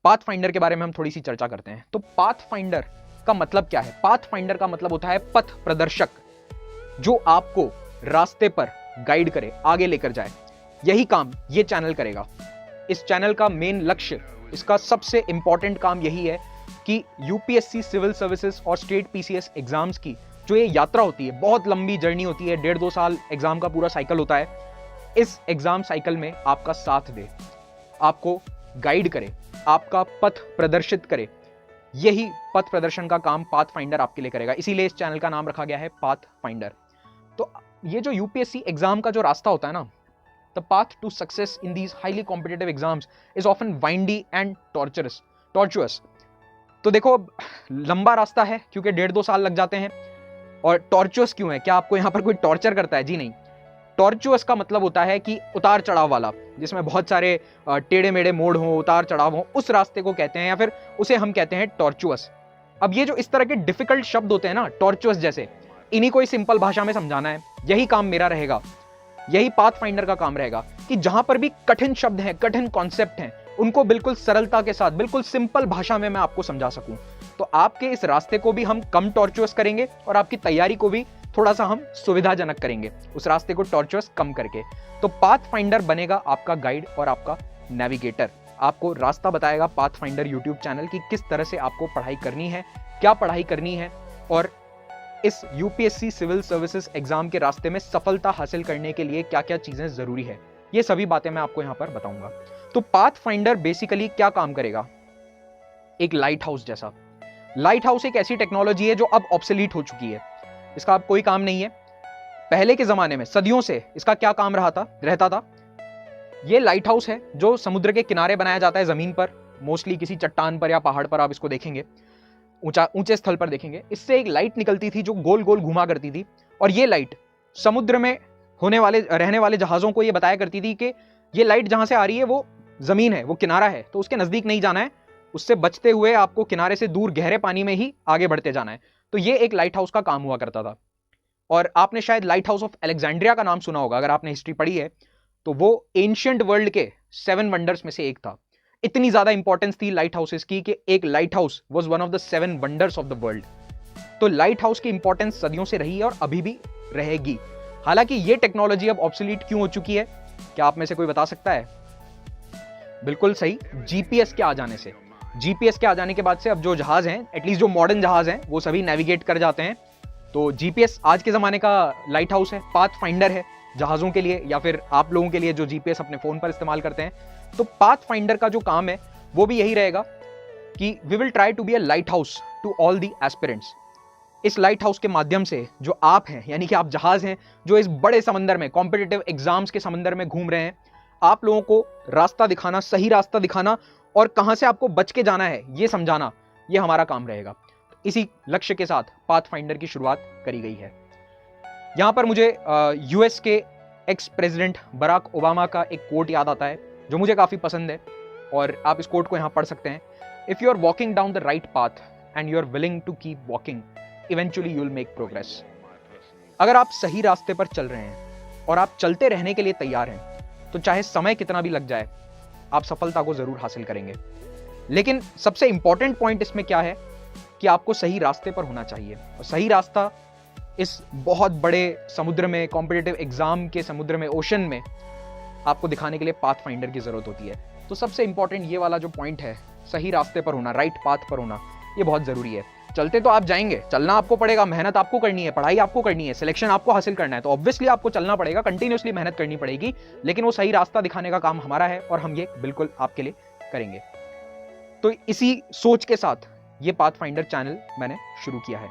Path finder के बारे में हम थोड़ी सी चर्चा करते हैं। तो पाथ फाइंडर का मतलब क्या है? पाथ फाइंडर का मतलब होता है पथ प्रदर्शक, जो आपको रास्ते पर गाइड करे, आगे लेकर जाए। यही काम ये चैनल करेगा। इस चैनल का मेन लक्ष्य, इसका सबसे इंपॉर्टेंट काम यही है कि यूपीएससी सिविल सर्विसेज और स्टेट पीसीएस एग्जाम्स की जो ये यात्रा होती है, बहुत लंबी जर्नी होती है, 1.5-2 साल एग्जाम का पूरा साइकिल होता है। इस एग्जाम साइकिल में आपका साथ दे, आपको गाइड करे, आपका पथ प्रदर्शित करे। यही पथ प्रदर्शन का काम पाथ फाइंडर आपके लिए करेगा। इसीलिए इस चैनल का नाम रखा गया है पाथ फाइंडर। तो ये जो यूपीएससी एग्जाम का जो रास्ता होता है ना, the path to success in these highly competitive exams is often windy and tortuous. तो देखो, लंबा रास्ता है क्योंकि 1.5-2 साल लग जाते हैं। और टॉर्चुअस क्यों है? क्या आपको यहां पर कोई टॉर्चर करता है? जी नहीं। टॉर्चुअस का मतलब होता है कि उतार चढ़ाव वाला, जिसमें बहुत सारे टेढ़े मेढ़े मोड़ हो, उतार चढ़ाव हो, उस रास्ते को कहते हैं, या फिर उसे हम कहते हैं टॉर्चुअस। अब ये जो इस तरह के डिफिकल्ट शब्द होते हैं ना, टॉर्चुअस जैसे, इन्हीं को सिंपल भाषा में समझाना है। यही काम मेरा रहेगा, यही पाथ फाइंडर का काम रहेगा कि जहां पर भी कठिन शब्द हैं, कठिन कॉन्सेप्ट हैं, उनको बिल्कुल सरलता के साथ, बिल्कुल सिंपल भाषा में मैं आपको समझा सकूं। तो आपके इस रास्ते को भी हम कम टॉर्चुअस करेंगे और आपकी तैयारी को भी थोड़ा सा हम सुविधाजनक करेंगे, उस रास्ते को टॉर्चुअस कम करके। तो पाथ फाइंडर बनेगा आपका गाइड और आपका नेविगेटर। आपको रास्ता बताएगा पाथ फाइंडर यूट्यूब चैनल की किस तरह से आपको पढ़ाई करनी है, क्या पढ़ाई करनी है, और इस यूपीएससी सिविल सर्विसेज एग्जाम के रास्ते में सफलता हासिल करने के लिए क्या क्या चीजें जरूरी है। ये सभी बातें मैं आपको यहां पर बताऊंगा। तो पाथ फाइंडर बेसिकली क्या काम करेगा? एक लाइट हाउस जैसा। लाइट हाउस एक ऐसी टेक्नोलॉजी है जो अब ऑब्सोलीट हो चुकी है, इसका अब कोई काम नहीं है। पहले के जमाने में सदियों से इसका क्या काम रहता था? ये लाइट हाउस है जो समुद्र के किनारे बनाया जाता है, जमीन पर, मोस्टली किसी चट्टान पर या पहाड़ पर आप इसको देखेंगे, ऊंचे स्थल पर देखेंगे। इससे एक लाइट निकलती थी जो गोल गोल घुमा करती थी, और ये लाइट समुद्र में रहने वाले जहाजों को ये बताया करती थी कि ये लाइट जहां से आ रही है वो जमीन है, वो किनारा है, तो उसके नजदीक नहीं जाना है, उससे बचते हुए आपको किनारे से दूर गहरे पानी में ही आगे बढ़ते जाना है। तो ये एक लाइट हाउस का काम हुआ करता था। और आपने शायद लाइट हाउस ऑफ अलेक्जेंड्रिया का नाम सुना होगा, अगर आपने हिस्ट्री पढ़ी है तो। वो एंशिएंट वर्ल्ड के 7 वंडर्स में से एक था। इतनी ज्यादा इंपॉर्टेंस थी लाइट हाउसेस की कि एक light house was one of the 7 wonders of the world. तो लाइट हाउस की इंपॉर्टेंस सदियों से रही है और अभी भी रहेगी। हालांकि ये टेक्नोलॉजी अब ऑब्सोलीट क्यों हो चुकी है, क्या आप में से कोई बता सकता है? बिल्कुल सही, जीपीएस के आ जाने से। जीपीएस के आ जाने के बाद से अब जो जहाज हैं, एटलीस्ट जो मॉडर्न जहाज हैं, वो सभी नेविगेट कर जाते हैं। तो जीपीएस आज के जमाने का लाइट हाउस है, पाथ फाइंडर है जहाजों के लिए, या फिर आप लोगों के लिए जो जीपीएस अपने फोन पर इस्तेमाल करते हैं। तो पाथ फाइंडर का जो काम है वो भी यही रहेगा कि we will try to be a lighthouse to all the aspirants. इस लाइट हाउस के माध्यम से जो आप हैं, यानी कि आप जहाज हैं जो इस बड़े समंदर में, कॉम्पिटिटिव एग्जाम्स के समंदर में घूम रहे हैं, आप लोगों को रास्ता दिखाना, सही रास्ता दिखाना, और कहां से आपको बच के जाना है ये समझाना, ये हमारा काम रहेगा। इसी लक्ष्य के साथ पाथ फाइंडर की शुरुआत करी गई है। यहां पर मुझे यूएस के एक्स प्रेसिडेंट बराक ओबामा का एक कोट याद आता है जो मुझे काफी पसंद है, और आप इस कोट को यहां पढ़ सकते हैं। If you are walking down the right path and you are willing to keep walking, eventually you will make progress. अगर आप सही रास्ते पर चल रहे हैं और आप चलते रहने के लिए तैयार हैं, तो चाहे समय कितना भी लग जाए, आप सफलता को जरूर हासिल करेंगे। लेकिन सबसे इंपॉर्टेंट पॉइंट इसमें क्या है कि आपको सही रास्ते पर होना चाहिए, और सही रास्ता इस बहुत बड़े समुद्र में, कॉम्पिटिटिव एग्जाम के समुद्र में, ओशन में आपको दिखाने के लिए पाथ फाइंडर की जरूरत होती है। तो सबसे इंपॉर्टेंट ये वाला जो पॉइंट है, सही रास्ते पर होना, राइट पाथ पर होना, ये बहुत जरूरी है। चलते तो आप जाएंगे, चलना आपको पड़ेगा, मेहनत आपको करनी है, पढ़ाई आपको करनी है, सिलेक्शन आपको हासिल करना है, तो ऑब्वियसली आपको चलना पड़ेगा, कंटिन्यूअसली मेहनत करनी पड़ेगी। लेकिन वो सही रास्ता दिखाने का काम हमारा है और हम ये बिल्कुल आपके लिए करेंगे। तो इसी सोच के साथ ये पाथ फाइंडर चैनल मैंने शुरू किया है।